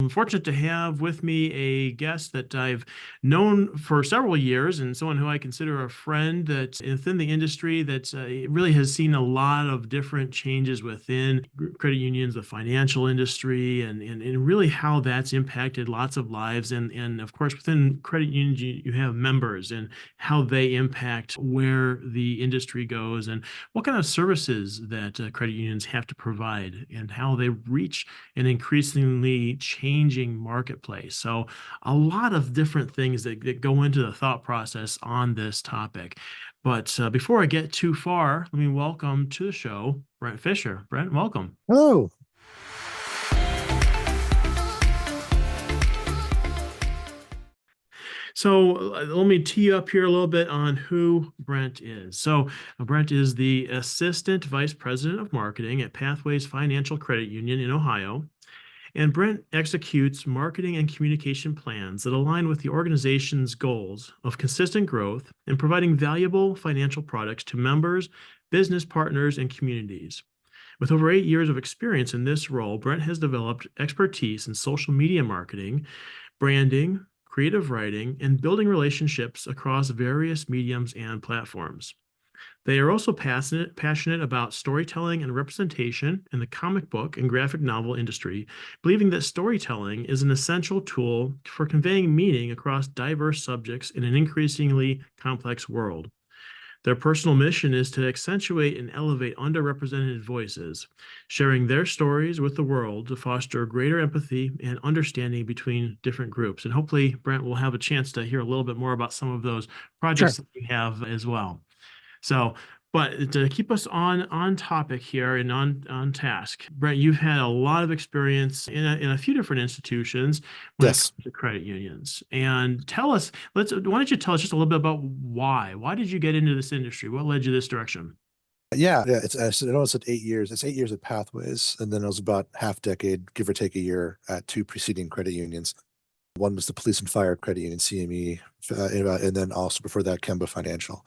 I'm fortunate to have with me a guest that I've known for several years and someone who I consider a friend that's within the industry that really has seen a lot of different changes within credit unions, the financial industry, and really how that's impacted lots of lives. And of course, within credit unions, you have members and how they impact where the industry goes and what kind of services that credit unions have to provide and how they reach an increasingly changing marketplace. So a lot of different things that go into the thought process on this topic. But before I get too far, let me welcome to the show Brent Fisher. Brent, welcome. Oh, So let me tee you up here a little bit on who Brent is. So Brent is the Assistant Vice President of Marketing at Pathways Financial Credit Union in Ohio. And Brent executes marketing and communication plans that align with the organization's goals of consistent growth and providing valuable financial products to members, business partners, and communities. With over 8 years of experience in this role, Brent has developed expertise in social media marketing, branding, creative writing, and building relationships across various mediums and platforms. They are also passionate about storytelling and representation in the comic book and graphic novel industry, believing that storytelling is an essential tool for conveying meaning across diverse subjects in an increasingly complex world. Their personal mission is to accentuate and elevate underrepresented voices, sharing their stories with the world to foster greater empathy and understanding between different groups. And hopefully, Brent will have a chance to hear a little bit more about some of those projects sure. that you have as well. So, but to keep us on topic here and on task, Brent, you've had a lot of experience in a few different institutions when it Yes. comes to credit unions. And tell us, why don't you tell us just a little bit about why? Why did you get into this industry? What led you this direction? Yeah. I know it's at 8 years. It's 8 years at Pathways, and then it was about half decade, give or take a year, at two preceding credit unions. One was the Police and Fire Credit Union, CME, and then also before that, Kemba Financial.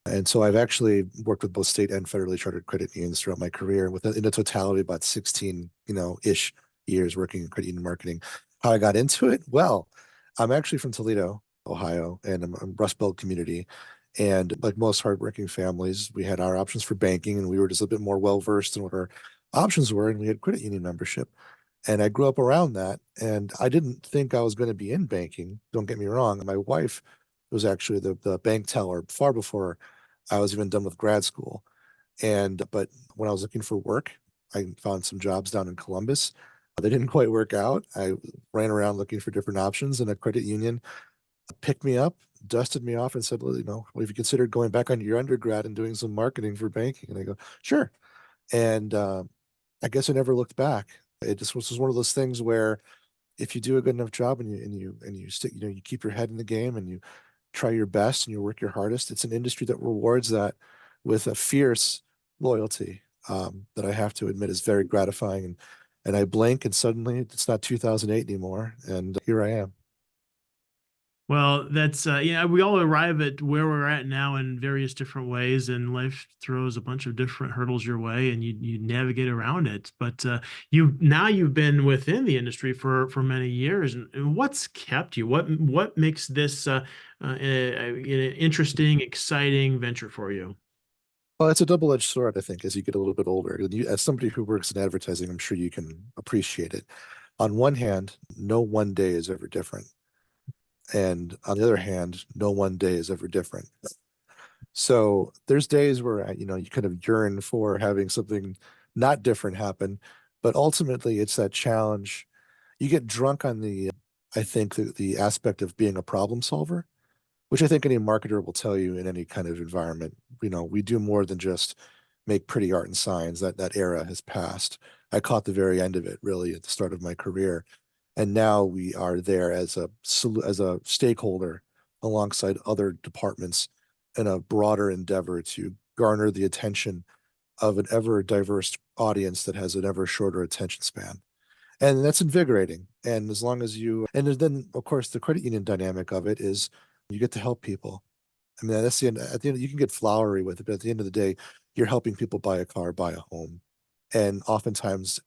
And so I've actually worked with both state and federally chartered credit unions throughout my career, with in a totality about 16, ish years working in credit union marketing. How I got into it? Well, I'm actually from Toledo, Ohio, and I'm a Rust Belt community. And like most hardworking families, we had our options for banking, and we were just a bit more well versed in what our options were, and we had credit union membership. And I grew up around that, and I didn't think I was going to be in banking. Don't get me wrong. My wife was actually the bank teller far before I was even done with grad school. But when I was looking for work, I found some jobs down in Columbus. They didn't quite work out. I ran around looking for different options, and a credit union picked me up, dusted me off, and said, well, have you considered going back on your undergrad and doing some marketing for banking? And I go, sure. And I guess I never looked back. It just was one of those things where if you do a good enough job and you stick, you keep your head in the game and you try your best and you work your hardest, it's an industry that rewards that with a fierce loyalty, that I have to admit is very gratifying. And I blink and suddenly it's not 2008 anymore, and here I am. Well, that's we all arrive at where we're at now in various different ways, and life throws a bunch of different hurdles your way, and you navigate around it. But you've been within the industry for many years, and what's kept you? What makes this an interesting, exciting venture for you? Well, it's a double-edged sword, I think, as you get a little bit older. And as somebody who works in advertising, I'm sure you can appreciate it. On one hand, no one day is ever different. And on the other hand, no one day is ever different. So there's days where you kind of yearn for having something not different happen, but ultimately it's that challenge. You get drunk on I think the aspect of being a problem solver, which I think any marketer will tell you in any kind of environment. We do more than just make pretty art and signs. That era has passed. I caught the very end of it, really, at the start of my career. And now we are there as a stakeholder alongside other departments in a broader endeavor to garner the attention of an ever diverse audience that has an ever shorter attention span. And that's invigorating. And as long as and then, of course, the credit union dynamic of it is you get to help people. I mean, that's the end. At the end, you can get flowery with it, but at the end of the day, you're helping people buy a car, buy a home. And oftentimes,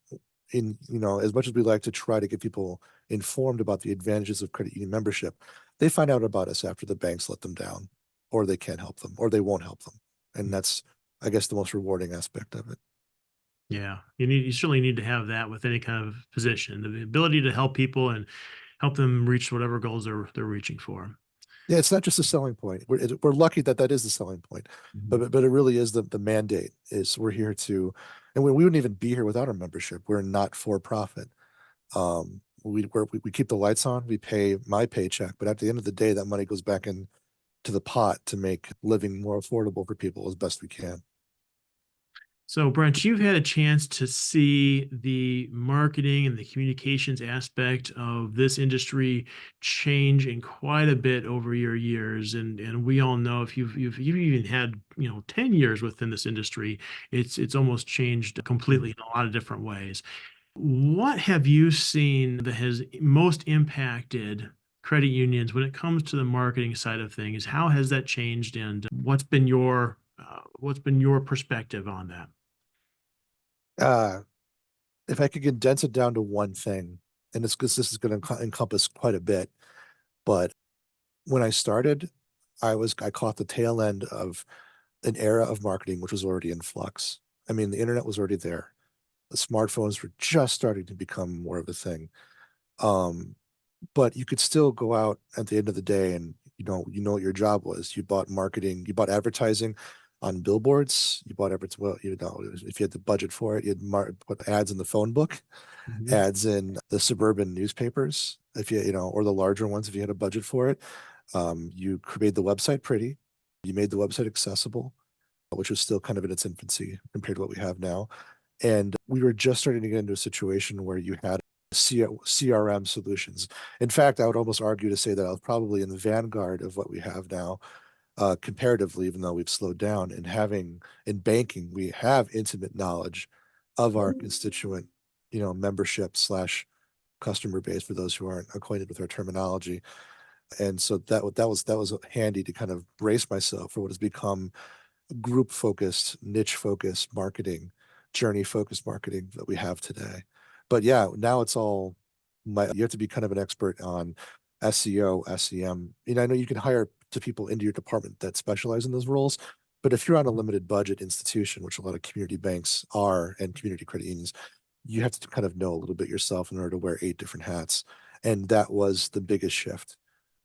as much as we like to try to give people informed about the advantages of credit union membership, they find out about us after the banks let them down, or they can't help them, or they won't help them. And that's, I guess, the most rewarding aspect of it. Yeah, you certainly need to have that with any kind of position, the ability to help people and help them reach whatever goals they're reaching for. Yeah, it's not just a selling point. We're lucky that that is the selling point, Mhm. but it really is the mandate is we're here to, and we wouldn't even be here without our membership. We're not for profit. We keep the lights on. We pay my paycheck, but at the end of the day, that money goes back into the pot to make living more affordable for people as best we can. So, Brent, you've had a chance to see the marketing and the communications aspect of this industry change in quite a bit over your years, and we all know if you've even had 10 years within this industry, it's almost changed completely in a lot of different ways. What have you seen that has most impacted credit unions when it comes to the marketing side of things? How has that changed, and what's been your perspective on that? Uh, if I could condense it down to one thing, and it's because this is going to encompass quite a bit, but when I started, I caught the tail end of an era of marketing which was already in flux. I mean, the internet was already there. The smartphones were just starting to become more of a thing. Um, but you could still go out at the end of the day and you know what your job was. You bought marketing, you bought advertising on billboards, you bought well, if you had the budget for it, you'd put ads in the phone book, Mhm. ads in the suburban newspapers, if or the larger ones if you had a budget for it. You made the website pretty, you made the website accessible, which was still kind of in its infancy compared to what we have now. And we were just starting to get into a situation where you had CRM solutions. In fact, I would almost argue to say that I was probably in the vanguard of what we have now, comparatively, even though we've slowed down. And having in banking, we have intimate knowledge of our constituent, membership slash customer base for those who aren't acquainted with our terminology. And so that was handy to kind of brace myself for what has become group focused, niche focused marketing, journey focused marketing that we have today. But yeah, now it's all you have to be kind of an expert on SEO, SEM. I know you can hire to people into your department that specialize in those roles, but if you're on a limited budget institution, which a lot of community banks are and community credit unions, you have to kind of know a little bit yourself in order to wear 8 different hats. And that was the biggest shift.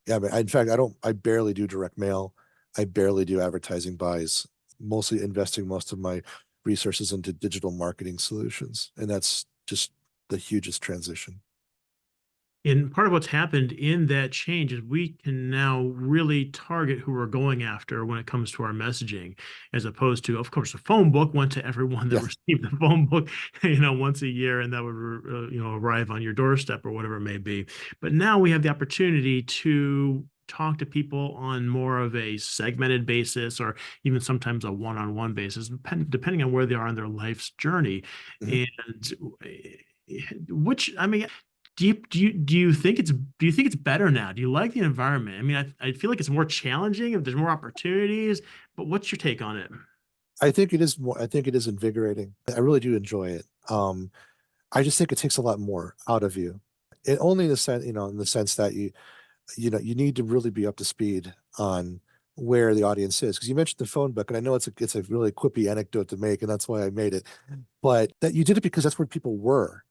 Yeah, but in fact, I barely do direct mail. I barely do advertising buys, mostly investing most of my resources into digital marketing solutions. And that's just the hugest transition. And part of what's happened in that change is we can now really target who we're going after when it comes to our messaging, as opposed to, of course, the phone book went to everyone that Yeah. received the phone book, once a year, and that would, arrive on your doorstep or whatever it may be. But now we have the opportunity to talk to people on more of a segmented basis, or even sometimes a one-on-one basis, depending on where they are in their life's journey. Mhm. And which, I mean, do you think it's better now? Do you like the environment? I mean, I feel like it's more challenging if there's more opportunities, but what's your take on it? I think it is invigorating. I really do enjoy it. I just think it takes a lot more out of you. It only in the sense, in the sense that you need to really be up to speed on where the audience is. Because you mentioned the phone book, and I know it's a really quippy anecdote to make, and that's why I made it. But that you did it because that's where people were.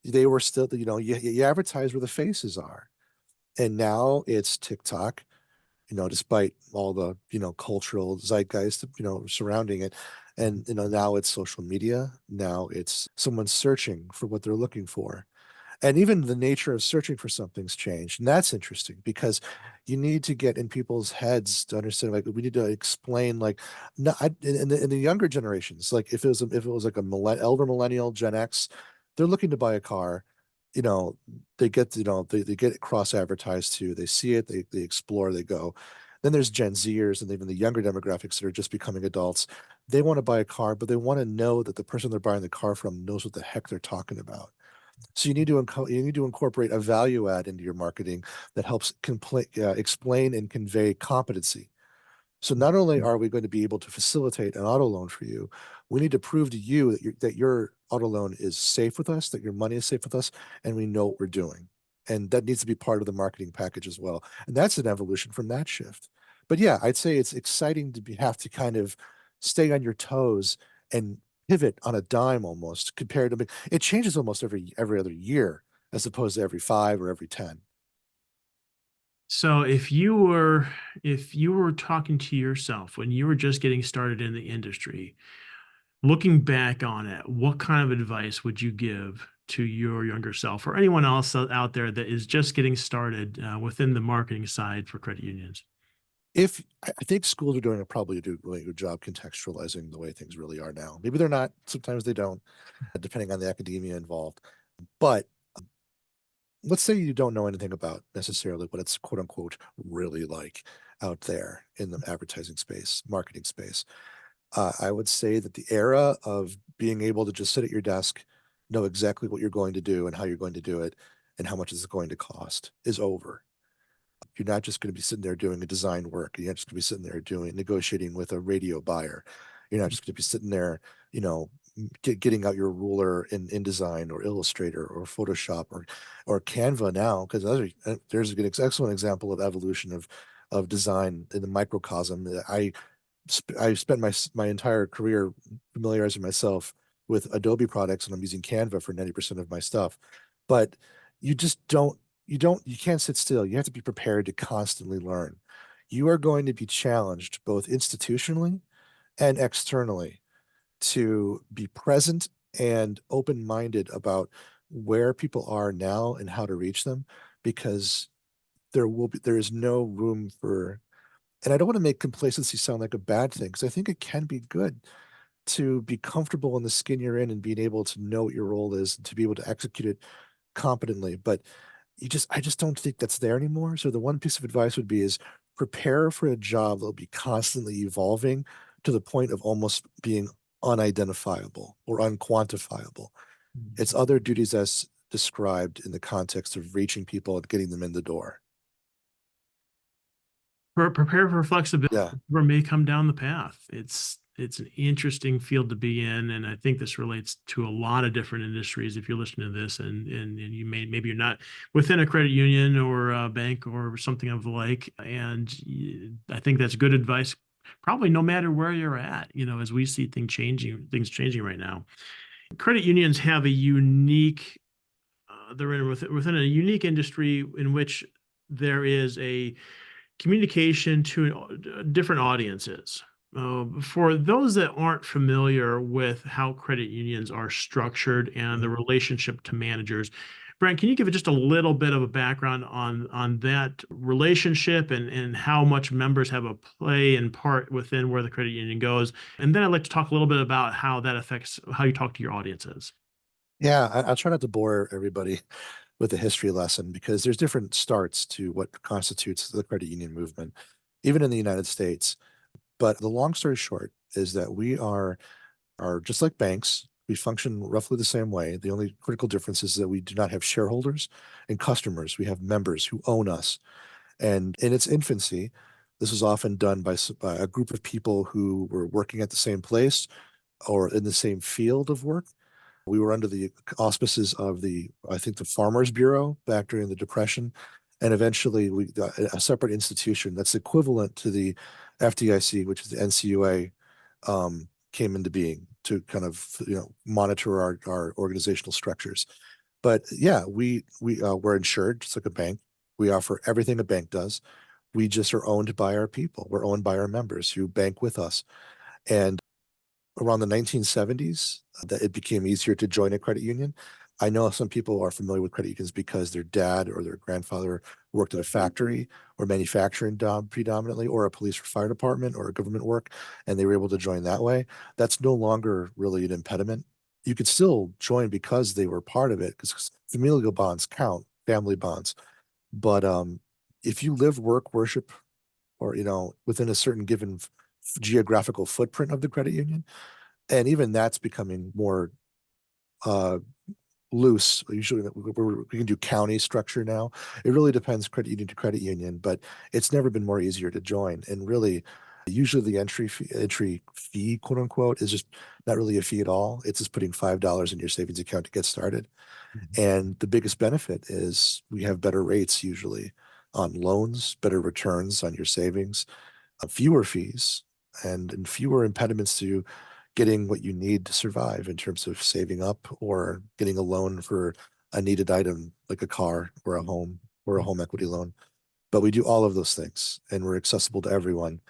They were still, you advertise where the faces are. And now it's TikTok, despite all the, cultural zeitgeist, surrounding it. And, now it's social media. Now it's someone searching for what they're looking for. And even the nature of searching for something's changed. And that's interesting because you need to get in people's heads to understand, like, we need to explain, like, no, in the younger generations, like if it was like elder millennial, Gen X, they're looking to buy a car, you know, they get it cross advertised to, they see it, they explore, they go. Then there's Gen Zers and even the younger demographics that are just becoming adults. They want to buy a car, but they want to know that the person they're buying the car from knows what the heck they're talking about. So you need to incorporate a value add into your marketing that helps explain and convey competency. So not only are we going to be able to facilitate an auto loan for you, we need to prove to you that your auto loan is safe with us, that your money is safe with us, and we know what we're doing. And that needs to be part of the marketing package as well. And that's an evolution from that shift. But yeah, I'd say it's exciting to have to kind of stay on your toes and pivot on a dime almost compared to it changes almost every other year as opposed to every 5 or every 10. So if you were talking to yourself when you were just getting started in the industry, looking back on it, what kind of advice would you give to your younger self or anyone else out there that is just getting started within the marketing side for credit unions? If I think schools are doing probably do a really good job contextualizing the way things really are now. Maybe they're not. Sometimes they don't, depending on the academia involved. But let's say you don't know anything about necessarily what it's quote unquote really like out there in the advertising space, marketing space. I would say that the era of being able to just sit at your desk, know exactly what you're going to do and how you're going to do it, and how much it's going to cost is over. You're not just going to be sitting there doing a design work. You're not just going to be sitting there doing negotiating with a radio buyer. You're not just going to be sitting there, you know, getting out your ruler in InDesign or Illustrator or Photoshop or Canva now, because there's an excellent example of evolution of design in the microcosm. I spent my entire career familiarizing myself with Adobe products, and I'm using Canva for 90% of my stuff. But you just you can't sit still. You have to be prepared to constantly learn. You are going to be challenged both institutionally and externally to be present and open-minded about where people are now and how to reach them, because there is no room for, and I don't want to make complacency sound like a bad thing, because I think it can be good to be comfortable in the skin you're in and being able to know what your role is and to be able to execute it competently. But I just don't think that's there anymore. So the one piece of advice would be is prepare for a job that'll be constantly evolving to the point of almost being unidentifiable or unquantifiable. It's other duties as described in the context of reaching people and getting them in the door. Prepare for flexibility Yeah. or may come down the path. It's an interesting field to be in, and I think this relates to a lot of different industries. If you're listening to this, and you maybe you're not within a credit union or a bank or something of the like, and I think that's good advice. Probably no matter where you're at, as we see things changing right now. Credit unions have a unique they're in within a unique industry in which there is a communication to different audiences. For those that aren't familiar with how credit unions are structured and the Mhm. relationship to managers, Brent, can you give it just a little bit of a background on that relationship and how much members have a play and part within where the credit union goes? And then I'd like to talk a little bit about how that affects how you talk to your audiences. Yeah, I'll try not to bore everybody with a history lesson because there's different starts to what constitutes the credit union movement, even in the United States. But the long story short is that we are just like banks. We function roughly the same way. The only critical difference is that we do not have shareholders and customers. We have members who own us. And in its infancy, this was often done by a group of people who were working at the same place or in the same field of work. We were under the auspices of I think, the Farmers Bureau back during the Depression. And eventually we got a separate institution that's equivalent to the FDIC, which is the NCUA, came into being to kind of, monitor our organizational structures. But yeah, we're insured just like a bank. We offer everything a bank does. We just are owned by our people. We're owned by our members who bank with us. And around the 1970s, that it became easier to join a credit union. I know some people are familiar with credit unions because their dad or their grandfather worked at a factory or manufacturing job predominantly, or a police or fire department or a government work, and they were able to join that way. That's no longer really an impediment. You could still join because they were part of it, because familial bonds count, family bonds. But if you live, work, worship, or within a certain given geographical footprint of the credit union, and even that's becoming more uh, loose. Usually we can do county structure now. It really depends credit union to credit union, but it's never been more easier to join. And really, Usually the entry fee, quote unquote, is just not really a fee at all. It's just putting $5 in your savings account to get started. And the biggest benefit is we have better rates usually on loans, better returns on your savings, fewer fees, and fewer impediments to getting what you need to survive in terms of saving up or getting a loan for a needed item like a car or a home or a home equity loan. But we do all of those things and we're accessible to everyone.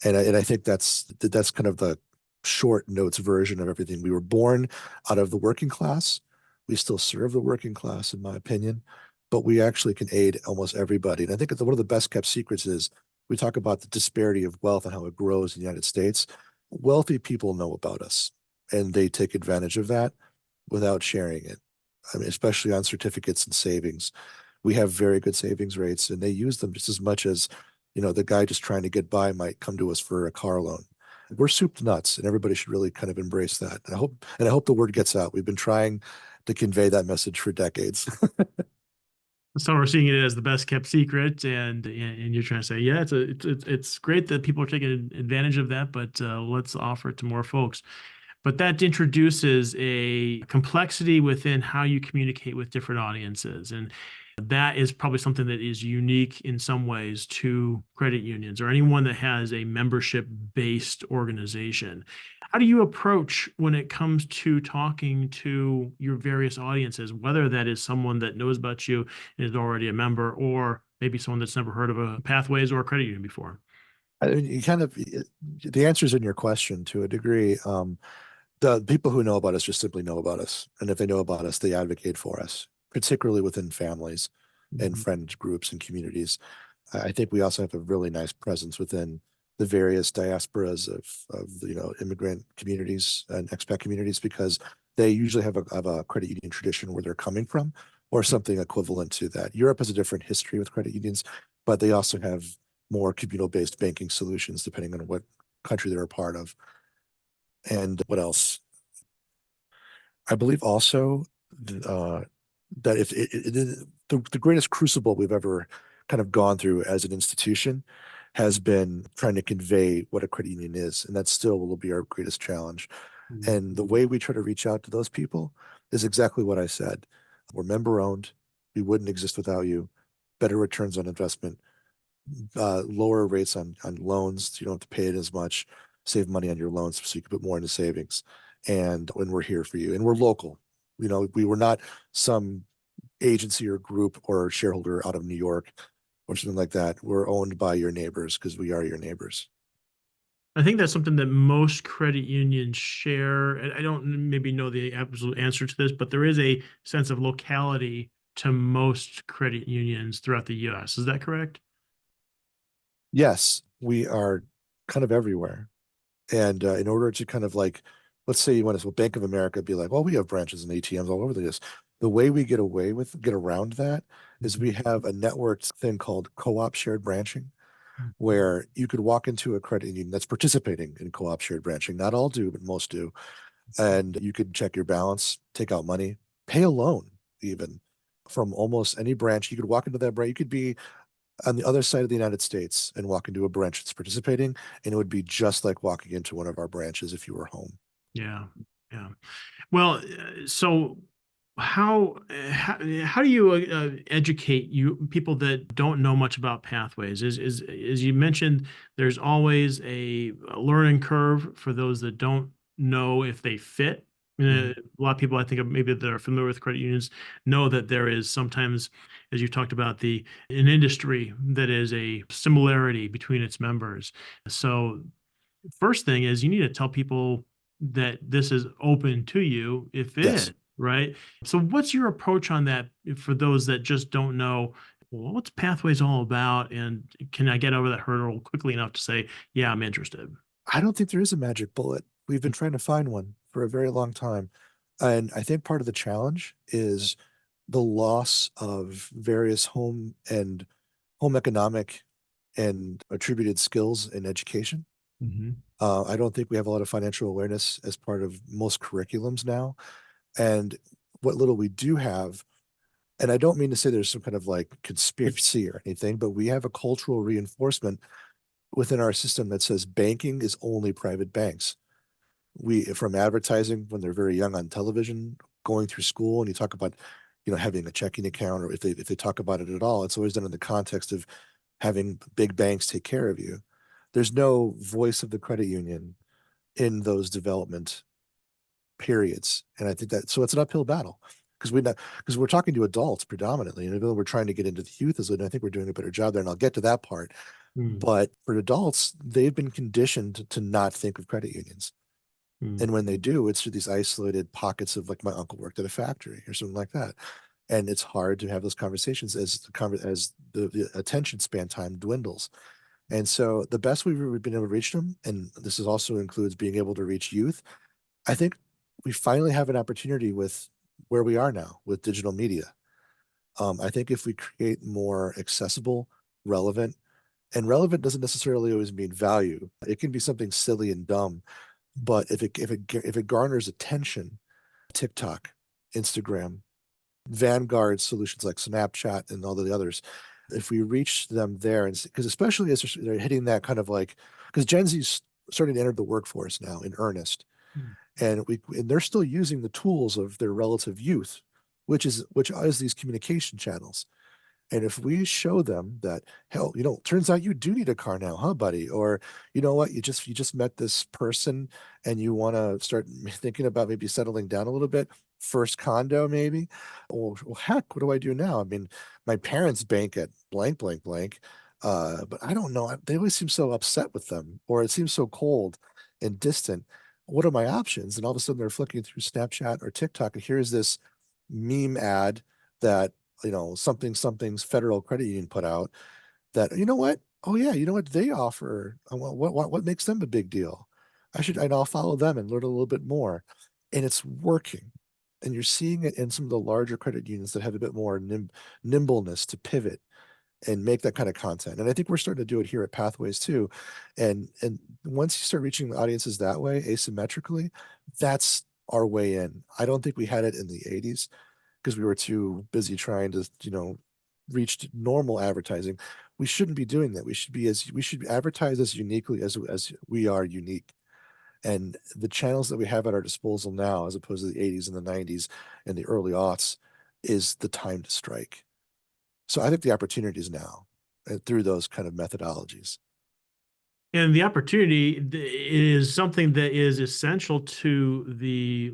And I think that's kind of the short notes version of everything. We were born out of the working class. We still serve the working class, in my opinion, but we actually can aid almost everybody. And I think that one of the best kept secrets is we talk about the disparity of wealth and how it grows in the United States. Wealthy people know about us, and they take advantage of that without sharing it. I mean, especially on certificates and savings. We have very good savings rates, and they use them just as much as, the guy just trying to get by might come to us for a car loan. We're soup to nuts, and everybody should really kind of embrace that. And I hope the word gets out. We've been trying to convey that message for decades. So we're seeing it as the best kept secret, and you're trying to say, yeah, it's great that people are taking advantage of that, but let's offer it to more folks. But that introduces a complexity within how you communicate with different audiences. And that is probably something that is unique in some ways to credit unions or anyone that has a membership-based organization. How do you approach when it comes to talking to your various audiences, whether that is someone that knows about you and is already a member, or maybe someone that's never heard of a Pathways or a credit union before? I mean, the answer's in your question to a degree. The people who know about us just simply know about us. And if they know about us, they advocate for us, particularly within families and Mhm. friend groups and communities. I think we also have a really nice presence within the various diasporas of immigrant communities and expat communities because they usually have a credit union tradition where they're coming from or something equivalent to that. Europe has a different history with credit unions, but they also have more communal-based banking solutions depending on what country they're a part of. And what else? I believe also that if the greatest crucible we've ever kind of gone through as an institution has been trying to convey what a credit union is, and that still will be our greatest challenge. Mhm. And the way we try to reach out to those people is exactly what I said. We're member owned. We wouldn't exist without you. Better returns on investment, lower rates on loans. So you don't have to pay it as much. Save money on your loans so you can put more into savings. And when we're here for you, and we're local, we were not some agency or group or shareholder out of New York or something like that. We're owned by your neighbors because we are your neighbors. I think that's something that most credit unions share. And I don't maybe know the absolute answer to this, but there is a sense of locality to most credit unions throughout the US. Is that correct? Yes, we are kind of everywhere. And in order to kind of like, let's say you want to, well, Bank of America be like, well, we have branches and ATMs all over the place. The way we get around that is Mhm. we have a networked thing called co-op shared branching, Mhm. where you could walk into a credit union that's participating in co-op shared branching. Not all do, but most do. And you could check your balance, take out money, pay a loan even from almost any branch. You could walk into that branch. You could be on the other side of the United States and walk into a branch that's participating, and it would be just like walking into one of our branches if you were home. Yeah. Yeah. Well, so how do you educate you people that don't know much about pathways? Is as you mentioned, there's always a learning curve for those that don't know if they fit. Mhm. A lot of people I think maybe that are familiar with credit unions know that there is sometimes, as you talked about, the an industry that is a similarity between its members. So first thing is you need to tell people that this is open to you if it is, Yes. right? So what's your approach on that for those that just don't know, well, what's Pathways all about? And can I get over that hurdle quickly enough to say, yeah, I'm interested? I don't think there is a magic bullet. We've been trying to find one for a very long time. And I think part of the challenge is the loss of various home economic and attributed skills in education. Mhm. I don't think we have a lot of financial awareness as part of most curriculums now. And what little we do have, and I don't mean to say there's some kind of like conspiracy or anything, but we have a cultural reinforcement within our system that says banking is only private banks. We from advertising when they're very young on television, going through school, and you talk about, having a checking account, or if they talk about it at all, it's always done in the context of having big banks take care of you. There's no voice of the credit union in those development periods. And I think that so it's an uphill battle because we're talking to adults predominantly, and even though we're trying to get into the youth, and I think we're doing a better job there, and I'll get to that part. Mm, But for adults, they've been conditioned to not think of credit unions. mm. And when they do, it's through these isolated pockets of like my uncle worked at a factory or something like that. And it's hard to have those conversations as the attention span time dwindles. And so the best we've been able to reach them, and this is also includes being able to reach youth. I think we finally have an opportunity with where we are now with digital media. I think if we create more accessible, relevant, and relevant doesn't necessarily always mean value. It can be something silly and dumb, but if it garners attention, TikTok, Instagram, Vanguard solutions like Snapchat and all the others, if we reach them there, and because especially as they're hitting that kind of like, because Gen Z's starting to enter the workforce now in earnest, Mm. and they're still using the tools of their relative youth, which is these communication channels. And if we show them that, hell, turns out you do need a car now, huh, buddy? Or you know what, you just met this person and you want to start thinking about maybe settling down a little bit. First condo, maybe. Well, heck, what do I do now? I mean, my parents bank at blank, blank, blank. But I don't know. They always seem so upset with them, or it seems so cold and distant. What are my options? And all of a sudden they're flicking through Snapchat or TikTok, and here's this meme ad that something something's federal credit union put out that what, oh yeah, what they offer, what makes them a big deal. And I'll follow them and learn a little bit more, and it's working. And you're seeing it in some of the larger credit unions that have a bit more nimbleness to pivot and make that kind of content. And I think we're starting to do it here at Pathways too. And once you start reaching the audiences that way asymmetrically, that's our way in. I don't think we had it in the 80s because we were too busy trying to, reach normal advertising. We shouldn't be doing that. We should advertise as uniquely as we are unique. And the channels that we have at our disposal now, as opposed to the 80s and the 90s and the early aughts, is the time to strike. So I think the opportunity is now through those kind of methodologies. And the opportunity is something that is essential to the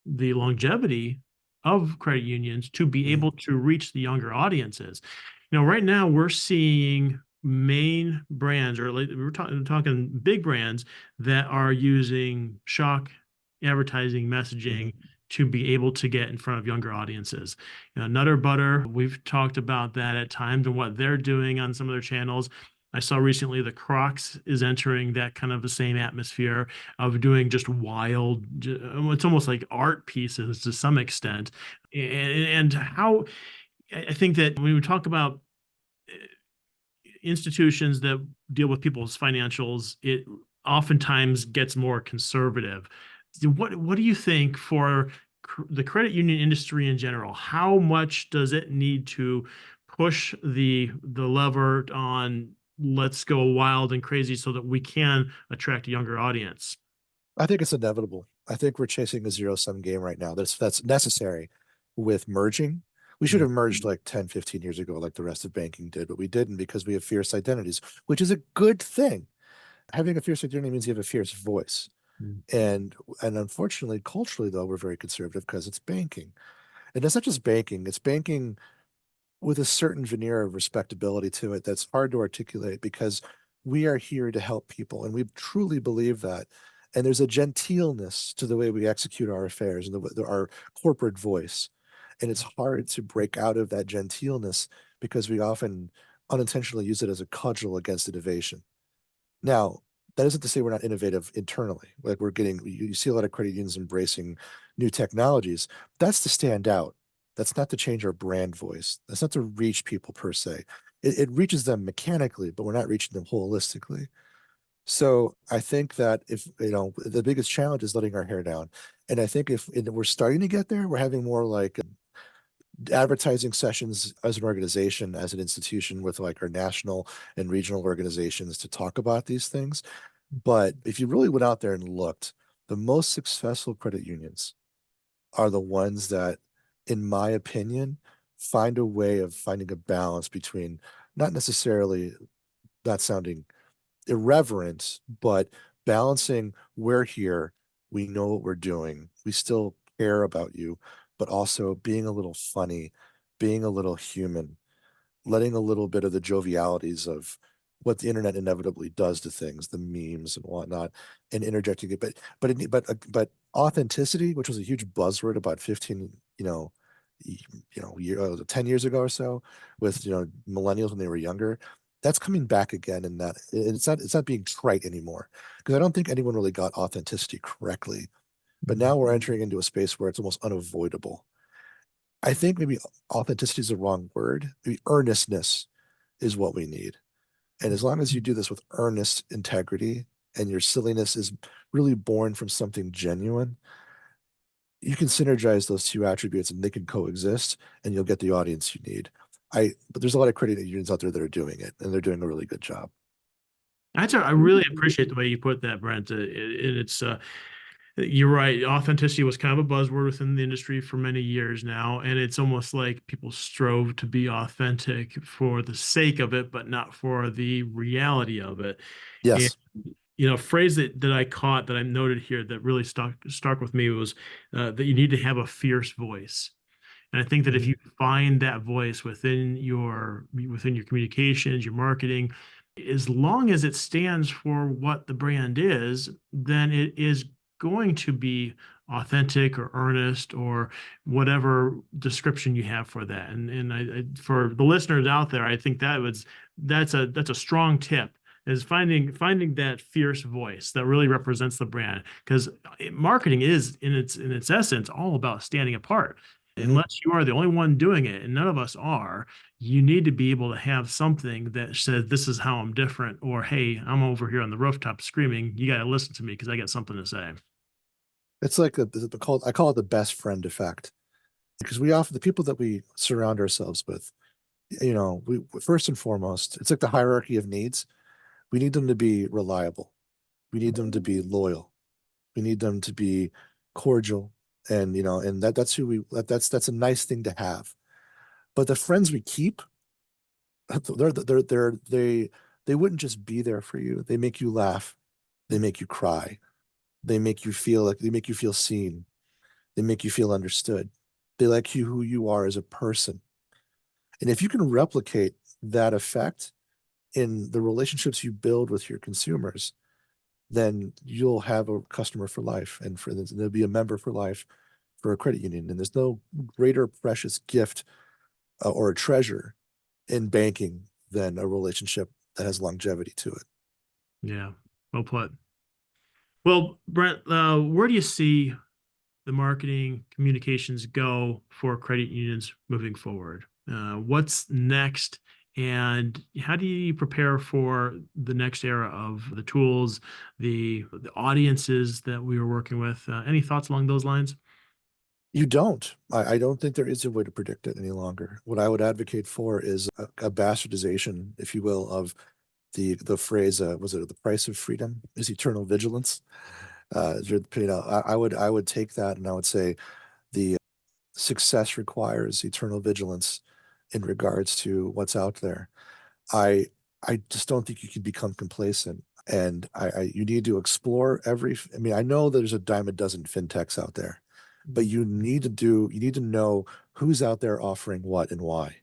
longevity of credit unions to be Mhm. able to reach the younger audiences. Right now we're seeing main brands, or like we're talking big brands that are using shock advertising messaging Mhm. to be able to get in front of younger audiences. Nutter Butter, we've talked about that at times and what they're doing on some of their channels. I saw recently the Crocs is entering that kind of the same atmosphere of doing just wild, it's almost like art pieces to some extent. And how I think that when we talk about institutions that deal with people's financials, it oftentimes gets more conservative. What do you think for the credit union industry in general? How much does it need to push the lever on let's go wild and crazy so that we can attract a younger audience? I think it's inevitable. I think we're chasing a zero-sum game right now. That's necessary with merging. We should Mm, have merged like 10, 15 years ago, like the rest of banking did, but we didn't because we have fierce identities, which is a good thing. Having a fierce identity means you have a fierce voice. mm, And unfortunately, culturally, though, we're very conservative because it's banking. And it's not just banking, it's banking with a certain veneer of respectability to it that's hard to articulate because we are here to help people and we truly believe that. And there's a genteelness to the way we execute our affairs and our corporate voice. And it's hard to break out of that genteelness because we often unintentionally use it as a cudgel against innovation. Now, that isn't to say we're not innovative internally. Like you see a lot of credit unions embracing new technologies. That's to stand out. That's not to change our brand voice. That's not to reach people per se. It reaches them mechanically, but we're not reaching them holistically. So I think that if, the biggest challenge is letting our hair down. And I think if we're starting to get there, we're having more like advertising sessions as an organization, as an institution with like our national and regional organizations to talk about these things. But if you really went out there and looked, the most successful credit unions are the ones that, in my opinion, find a way of finding a balance between not necessarily, not sounding irreverent, but balancing, we're here, we know what we're doing, we still care about you, but also being a little funny, being a little human, letting a little bit of the jovialities of what the internet inevitably does to things, the memes and whatnot, and interjecting it. But authenticity, which was a huge buzzword about 15, year, 10 years ago or so, with millennials when they were younger, that's coming back again, and that it's not being trite anymore, because I don't think anyone really got authenticity correctly. But now we're entering into a space where it's almost unavoidable. I think maybe authenticity is the wrong word. Maybe earnestness is what we need. And as long as you do this with earnest integrity and your silliness is really born from something genuine, you can synergize those two attributes and they can coexist and you'll get the audience you need. But there's a lot of credit unions out there that are doing it and they're doing a really good job. I really appreciate the way you put that, Brent. It's you're right. Authenticity was kind of a buzzword within the industry for many years now, and it's almost like people strove to be authentic for the sake of it, but not for the reality of it. And Yes. a phrase that I caught that I noted here that really stuck with me was that you need to have a fierce voice. And I think that if Mhm. you find that voice within your communications, your marketing, as long as it stands for what the brand is, then it is going to be authentic or earnest or whatever description you have for that. And for the listeners out there, I think that's a strong tip is finding that fierce voice that really represents the brand because marketing is in its essence all about standing apart Mhm. unless you are the only one doing it, and none of us are, you need to be able to have something that says, this is how I'm different, or hey, I'm over here on the rooftop screaming. You got to listen to me because I got something to say. It's like I call it the best friend effect, because we often, the people that we surround ourselves with, we first and foremost, it's like the hierarchy of needs. We need them to be reliable. We need them to be loyal. We need them to be cordial, and that's who that's a nice thing to have. But the friends we keep, they wouldn't just be there for you. They make you laugh. They make you cry. They make you feel seen. They make you feel understood. They like you who you are as a person. And if you can replicate that effect in the relationships you build with your consumers, then you'll have a customer for life, and there'll be a member for life for a credit union. And there's no greater precious gift or a treasure in banking than a relationship that has longevity to it. Yeah, well put. Well, Brent, where do you see the marketing communications go for credit unions moving forward? What's next? And how do you prepare for the next era of the tools, the audiences that we are working with? Any thoughts along those lines? You don't. I don't think there is a way to predict it any longer. What I would advocate for is a bastardization, if you will, of the phrase, was it the price of freedom is eternal vigilance? I would take that and I would say the success requires eternal vigilance in regards to what's out there. I I just don't think you can become complacent. And you need to explore I mean, I know there's a dime a dozen fintechs out there, but you need to know who's out there offering what and why.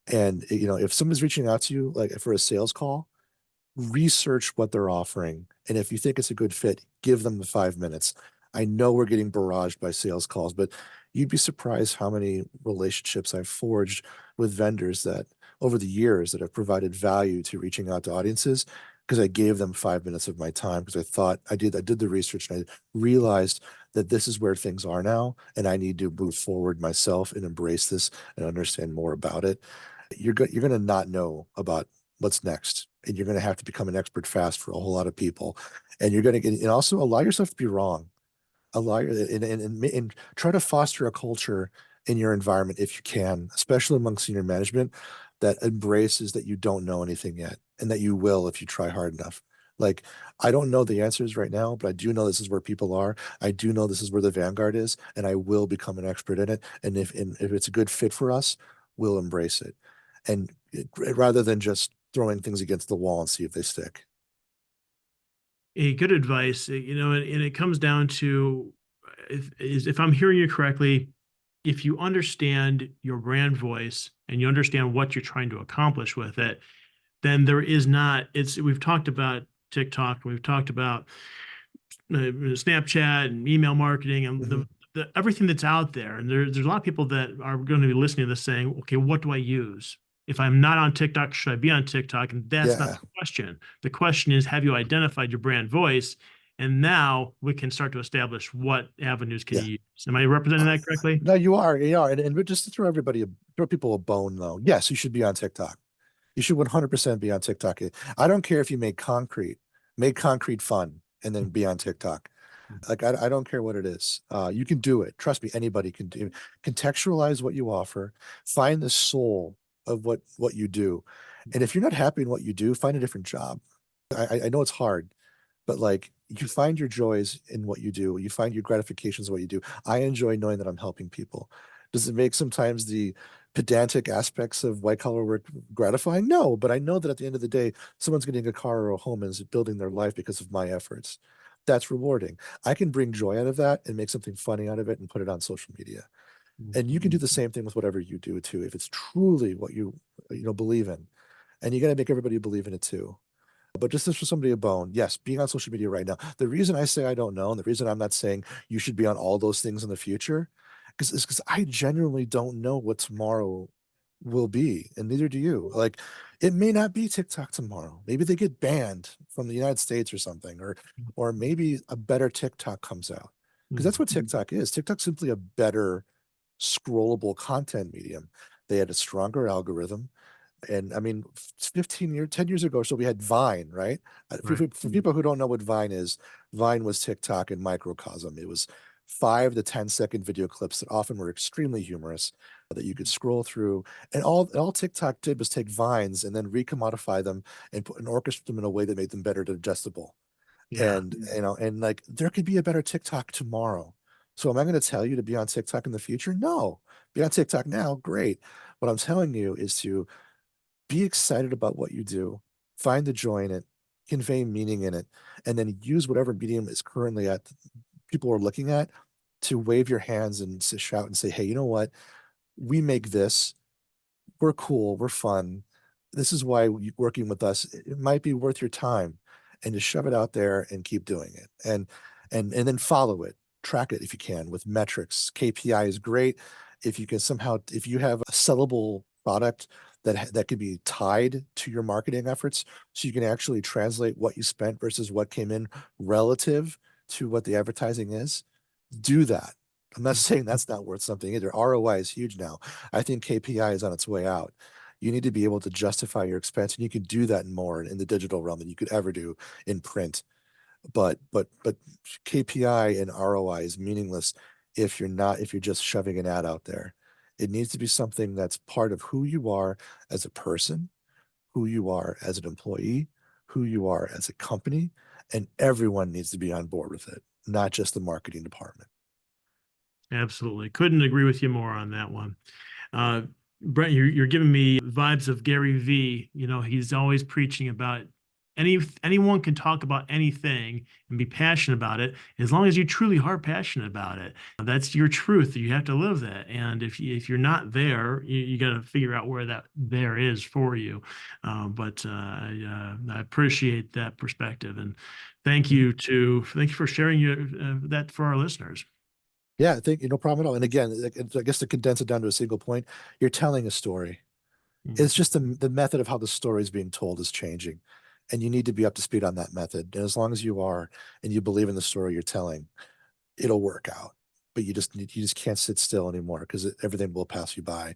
And if someone's reaching out to you like for a sales call, research what they're offering. And if you think it's a good fit, give them the 5 minutes. I know we're getting barraged by sales calls, but you'd be surprised how many relationships I've forged with vendors that over the years that have provided value to reaching out to audiences because I gave them 5 minutes of my time because I did the research and I realized that this is where things are now and I need to move forward myself and embrace this and understand more about it. You're going to not know about what's next. And you're going to have to become an expert fast for a whole lot of people. And you're going to get, and also allow yourself to be wrong. And try to foster a culture in your environment if you can, especially among senior management that embraces that you don't know anything yet and that you will if you try hard enough. Like, I don't know the answers right now, but I do know this is where people are. I do know this is where the vanguard is, and I will become an expert in it. And if it's a good fit for us, we'll embrace it. Rather than just throwing things against the wall and see if they stick. A good advice, and it comes down to if I'm hearing you correctly, if you understand your brand voice and you understand what you're trying to accomplish with it, then there is not, we've talked about TikTok, we've talked about Snapchat and email marketing and Mhm. everything that's out there. And there's a lot of people that are going to be listening to this saying, okay, what do I use? If I'm not on TikTok, should I be on TikTok? And that's not Yeah. the question. The question is, have you identified your brand voice? And now we can start to establish what avenues can Yeah. you use. Am I representing that correctly? No, you are. And just to throw throw people a bone though. Yes, you should be on TikTok. You should 100% be on TikTok. I don't care if you make concrete fun and then be on TikTok. Like, I don't care what it is. You can do it. Trust me, anybody can do. Contextualize what you offer, find the soul of what you do. And if you're not happy in what you do, find a different job. I know it's hard, but like, you find your joys in what you do. You find your gratifications in what you do. I enjoy knowing that I'm helping people. Does it make sometimes the pedantic aspects of white collar work gratifying? No, but I know that at the end of the day, someone's getting a car or a home and is building their life because of my efforts. That's rewarding. I can bring joy out of that and make something funny out of it and put it on social media. And you can do the same thing with whatever you do too, if it's truly what you believe in. And you got to make everybody believe in it too. But just as for somebody a bone, yes, being on social media right now. The reason I say I don't know, and the reason I'm not saying you should be on all those things in the future, because I genuinely don't know what tomorrow will be, and neither do you. Like, it may not be TikTok tomorrow. Maybe they get banned from the United States or something, or maybe a better TikTok comes out. Because that's what TikTok is. TikTok's simply a better scrollable content medium. They had a stronger algorithm. And I mean, 15 years, 10 years ago or so, we had Vine, right? Right. For people who don't know what Vine is, Vine was TikTok in microcosm. It was 5 to 10 second video clips that often were extremely humorous that you could scroll through. And all TikTok did was take Vines and then recommodify them and orchestrate them in a way that made them better digestible. Yeah. And like, there could be a better TikTok tomorrow. So am I going to tell you to be on TikTok in the future? No. Be on TikTok now, great. What I'm telling you is to be excited about what you do, find the joy in it, convey meaning in it, and then use whatever medium is currently at people are looking at to wave your hands and shout and say, hey, you know what? We make this. We're cool. We're fun. This is why working with us, it might be worth your time, and just shove it out there and keep doing it. And then follow it, track it if you can with metrics. KPI is great. If you can somehow, if you have a sellable product that could be tied to your marketing efforts, so you can actually translate what you spent versus what came in relative to what the advertising is, do that. I'm not saying that's not worth something either. ROI is huge now. I think KPI is on its way out. You need to be able to justify your expense, and you can do that more in the digital realm than you could ever do in print. But KPI and ROI is meaningless if you're just shoving an ad out there. It needs to be something that's part of who you are as a person, who you are as an employee, who you are as a company, and everyone needs to be on board with it, not just the marketing department. Absolutely. Couldn't agree with you more on that one. Uh, Brent, you're giving me vibes of Gary V. He's always preaching about anyone can talk about anything and be passionate about it as long as you truly are passionate about it. That's your truth. You have to live that. And if you're not there, you got to figure out where that there is for you. But I appreciate that perspective and thank you for sharing that for our listeners. Yeah, I think no problem at all. And again, I guess to condense it down to a single point, you're telling a story. It's Mhm. just the method of how the story is being told is changing. And you need to be up to speed on that method. And as long as you are and you believe in the story you're telling, it'll work out. But you just can't sit still anymore because everything will pass you by,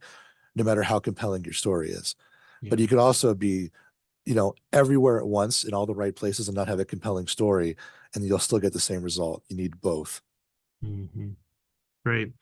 no matter how compelling your story is. But Yeah. you could also be, everywhere at once in all the right places and not have a compelling story, and you'll still get the same result. You need both. Mhm. Great.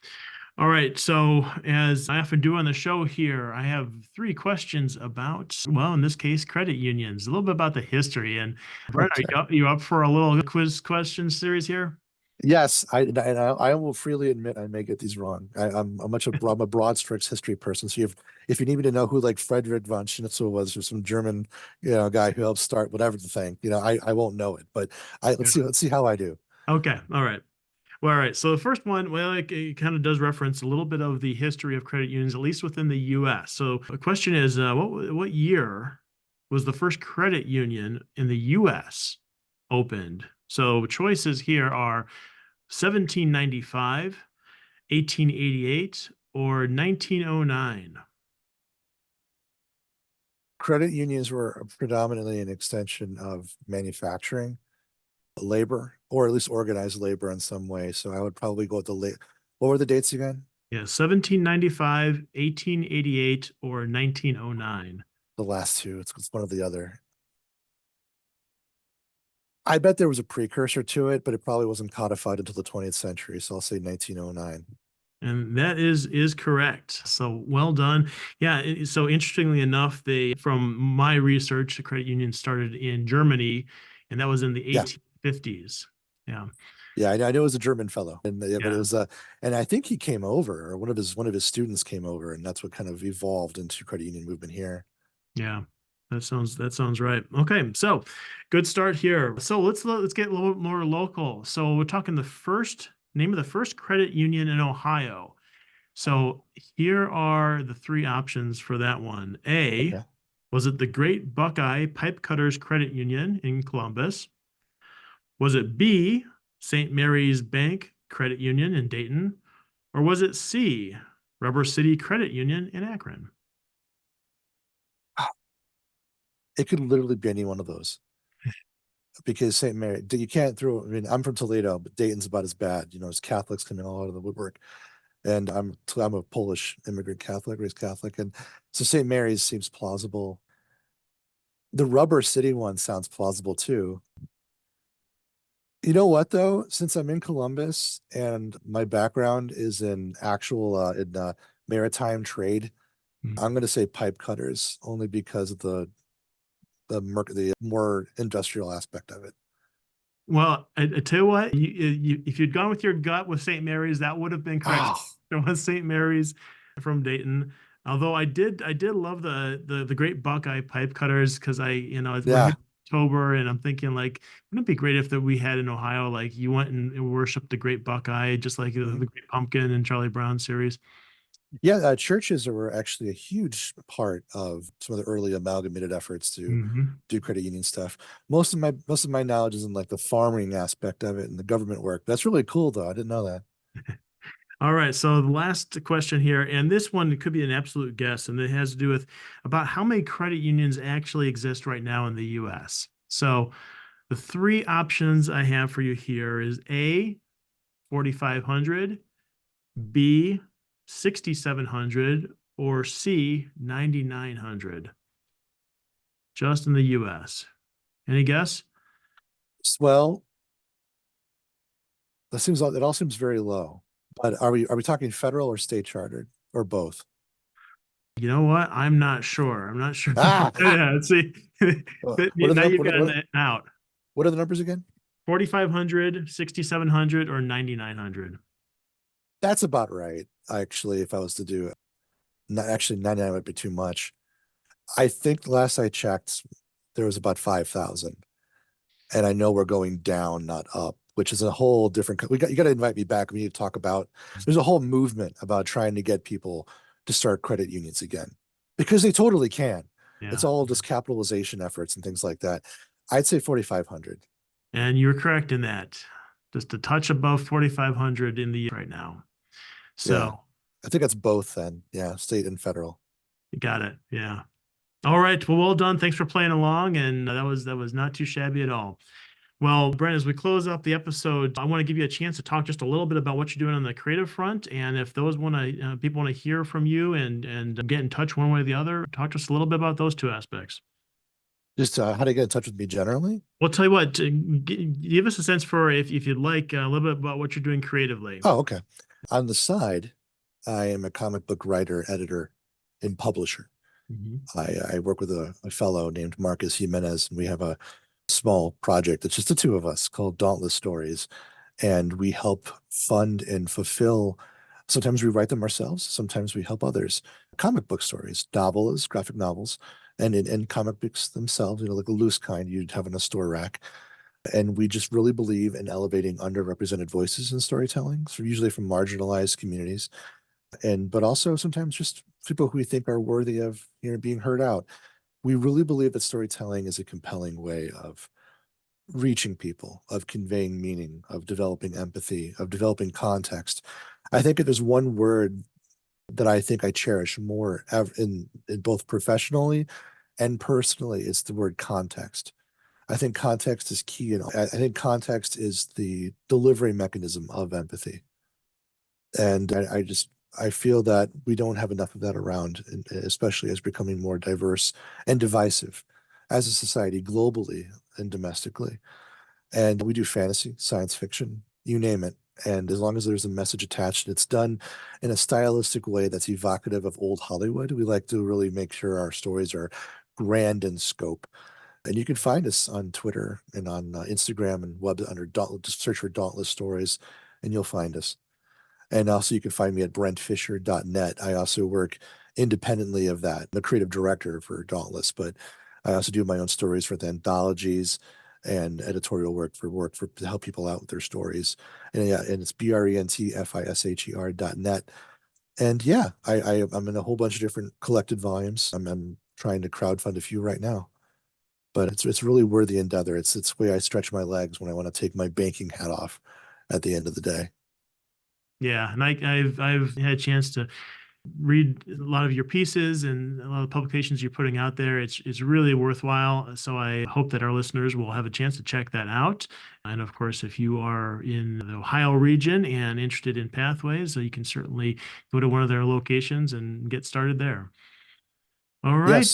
All right. So, as I often do on the show here, I have three questions about, well, in this case, credit unions, a little bit about the history. And Brent, Okay. are you up for a little quiz question series here? Yes, I will freely admit I may get these wrong. I'm a broad strokes history person. So if you need me to know who like Frederick von Schnitzel was, or some German, guy who helped start whatever the thing, I won't know it. But Yeah. let's see how I do. Okay. All right. Well, all right. So the first one, well, it kind of does reference a little bit of the history of credit unions, at least within the U.S. So the question is, what year was the first credit union in the U.S. opened? So choices here are 1795, 1888, or 1909. Credit unions were predominantly an extension of manufacturing labor, or at least organized labor in some way. So I would probably go with the late. What were the dates again? Yeah, 1795, 1888, or 1909. The last two. It's one or the other. I bet there was a precursor to it, but it probably wasn't codified until the 20th century. So I'll say 1909. And that is correct. So well done. Yeah. So interestingly enough, from my research, the credit union started in Germany, and that was in the Yeah. 1850s. Yeah. Yeah, I know it was a German fellow, but it Yeah. was and I think he came over, or one of his students came over, and that's what kind of evolved into credit union movement here. Yeah. That sounds right. Okay. So good start here. So let's get a little bit more local. So we're talking the first name of the first credit union in Ohio. So here are the three options for that one. A, Okay. was it the Great Buckeye Pipe Cutters Credit Union in Columbus? Was it B, St. Mary's Bank Credit Union in Dayton? Or was it C, Rubber City Credit Union in Akron? It could literally be any one of those, because St. Mary, you can't throw. I mean, I'm from Toledo, but Dayton's about as bad. As Catholics coming all out of the woodwork, and I'm a Polish immigrant Catholic, raised Catholic, and so St. Mary's seems plausible. The Rubber City one sounds plausible too. You know what though? Since I'm in Columbus and my background is in actual maritime trade, I'm going to say pipe cutters, only because of the more industrial aspect of it. Well, I tell you what, if you'd gone with your gut with St. Mary's, that would have been correct. Oh, It was St. Mary's from Dayton. Although I did love the Great Buckeye pipe cutters because we're here yeah. in October and I'm thinking like, wouldn't it be great if that we had in Ohio, like you went and worshiped the Great Buckeye, just like the Mhm. Great Pumpkin and Charlie Brown series. Yeah, churches were actually a huge part of some of the early amalgamated efforts to Hmm. do credit union stuff. Most of my knowledge is in like the farming aspect of it and the government work. That's really cool though. I didn't know that. All right, so the last question here, and this one could be an absolute guess, and it has to do with about how many credit unions actually exist right now in the US. So the three options I have for you here is A, 4,500, B, 6,700, or C, 9,900, just in the US. Any guess? Well, it all seems very low. But are we talking federal or state chartered or both? You know what? I'm not sure. I'm not sure. Ah, Yeah, let's see. what are the Now you've got what, an out. what are the numbers again? 4,500, 6,700, or 9,900. That's about right. Actually, if I was to do it, not actually 99 might be too much. I think last I checked, there was about 5,000. And I know we're going down, not up, which is a whole different. You got to invite me back. We need to talk about. There's a whole movement about trying to get people to start credit unions again, because they totally can. It's Yeah. all just capitalization efforts and things like that. I'd say 4,500. And you're correct in that. Just a touch above 4,500 in the right now. Yeah, So I think that's both then. Yeah, state and federal. you got it. Yeah. All right. Well done. Thanks for playing along. And that was not too shabby at all. Well, Brent, as we close up the episode, I want to give you a chance to talk just a little bit about what you're doing on the creative front. And if those people want to hear from you and get in touch one way or the other, talk to us a little bit about those two aspects. Just how to get in touch with me generally. Well, tell you what, give us a sense for if you'd like a little bit about what you're doing creatively. Oh, okay. On the side, I am a comic book writer, editor, and publisher. Mhm. I work with a fellow named Marcus Jimenez, and we have a small project. It's just the two of us called Dauntless Stories. And we help fund and fulfill. Sometimes we write them ourselves, sometimes we help others. Comic book stories, novels, graphic novels, and comic books themselves, like a loose kind you'd have in a store rack. And we just really believe in elevating underrepresented voices in storytelling, so usually from marginalized communities, and but also sometimes just people who we think are worthy of being heard out. We really believe that storytelling is a compelling way of reaching people, of conveying meaning, of developing empathy, of developing context. I think if there's one word that I think I cherish more in both professionally and personally, it's the word context. I think context is key, and I think context is the delivery mechanism of empathy. And I feel that we don't have enough of that around, especially as becoming more diverse and divisive as a society globally and domestically. And we do fantasy, science fiction, you name it. And as long as there's a message attached and it's done in a stylistic way that's evocative of old Hollywood, we like to really make sure our stories are grand in scope. And you can find us on Twitter and on Instagram and web under just search for Dauntless Stories, and you'll find us. And also you can find me at brentfisher.net. I also work independently of that. I'm the creative director for Dauntless, but I also do my own stories for the anthologies and editorial work for to help people out with their stories. And yeah, and it's brentfisher.net. And yeah, I'm in a whole bunch of different collected volumes. I'm trying to crowdfund a few right now. But it's really worthy endeavor. It's the way I stretch my legs when I want to take my banking hat off at the end of the day. Yeah, and I've had a chance to read a lot of your pieces and a lot of publications you're putting out there. It's really worthwhile. So I hope that our listeners will have a chance to check that out. And of course, if you are in the Ohio region and interested in pathways, so you can certainly go to one of their locations and get started there. All right.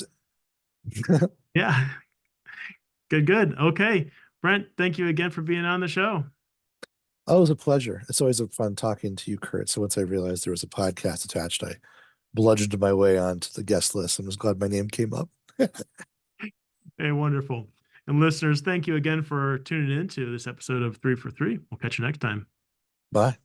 Yes. Yeah. Good, good. Okay. Brent, thank you again for being on the show. Oh, it was a pleasure. It's always a fun talking to you, Kurt. So once I realized there was a podcast attached, I bludgeoned my way onto the guest list and was glad my name came up. Hey, wonderful. And listeners, thank you again for tuning in to this episode of 3 for 3. We'll catch you next time. Bye.